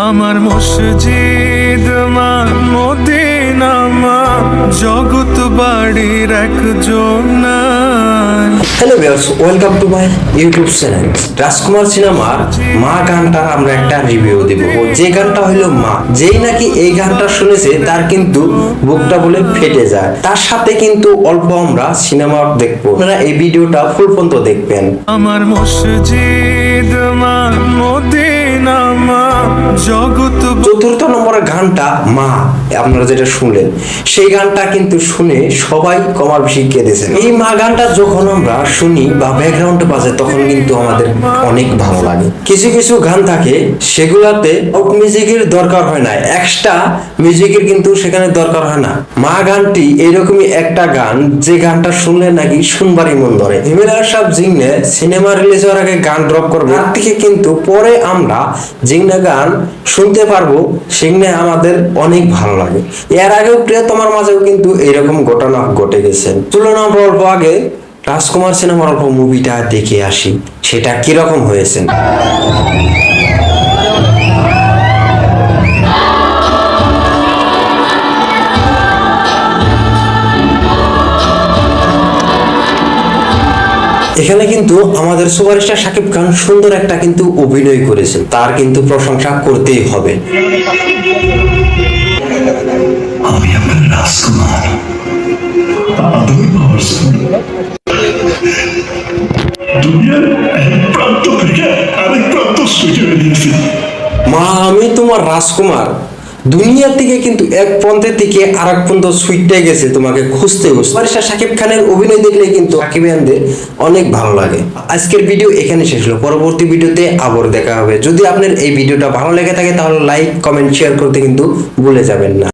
আমার মসজিদ মা মদিনা মা জগৎ বাড়ির একজন। Hello viewers, welcome to my YouTube channel. Rajkumar সিনেমার মা গানটার আমরা একটা রিভিউ দিব। যে গানটা হলো মা, যেই নাকি এই গানটা শুনেছে তার কিন্তু বুকটা বলে ফেটে যায়। তার সাথে কিন্তু অল্প আমরা সিনেমা দেখবো, আপনারা এই ভিডিওটা ফুল পর্যন্ত দেখবেন। আমার মসজিদ মা মদিনা মা জগৎ। চতুর্থ নম্বরের গানটা মা, আপনারা যেটা শুনলেন সেই গানটা কিন্তু শুনে সবাই কমার বেশি কেঁদেছেন। এই মা গানটা যখন আমরা শুনি বা ব্যাকগ্রাউন্ডে বাজে তখন কিন্তু আমাদের অনেক ভালো লাগে। কিছু কিছু গান থাকে সেগুলাতে মিউজিকের দরকার হয় না, এক্সট্রা মিউজিকের কিন্তু সেখানে দরকার হয় না। মা গানটি এরকমই একটা গান যে গানটা শুনলে নাকি শুনবারই মন ধরে। হিমেলার সাহেব জিংনে সিনেমা রিলিজ হওয়ার আগে গান ড্রপ করবে, তার থেকে কিন্তু পরে আমরা জিংনে গান শুনতে পারবো, সেখানে আমাদের অনেক ভালো লাগে। এর আগেও প্রিয়তমার মাঝেও কিন্তু এরকম ঘটনা ঘটে গেছে। চলুন আমরা অল্প আগে রাজকুমার সিনেমার অল্প মুভিটা দেখে আসি, সেটা কিরকম হয়েছে। এখানে কিন্তু আমাদের সুপারস্টার শাকিব খান সুন্দর একটা কিন্তু অভিনয় করেছেন, তার কিন্তু প্রশংসা করতেই হবে। আমি আপনার রাজকুমার, আদর পাওয়ার দুনিয়ার এক প্রান্ত থেকে আরেক প্রান্ত ছুটে বেরিয়েছি। মা আমি তোমার রাজকুমার, দুনিয়া থেকে কিন্তু এক প্রান্তের থেকে আরেক প্রান্ত ছুটে গেছে তোমাকে খুঁজতে খুঁজতে। সুপারস্টার শাকিব খানের অভিনয় দেখলে কিন্তু সাকিবিয়ানদের অনেক ভালো লাগে। আজকের ভিডিও এখানে শেষ হলো, পরবর্তী ভিডিওতে আবার দেখা হবে। যদি আপনার এই ভিডিওটা ভালো লেগে থাকে তাহলে লাইক কমেন্ট শেয়ার করতে কিন্তু ভুলে যাবেন না।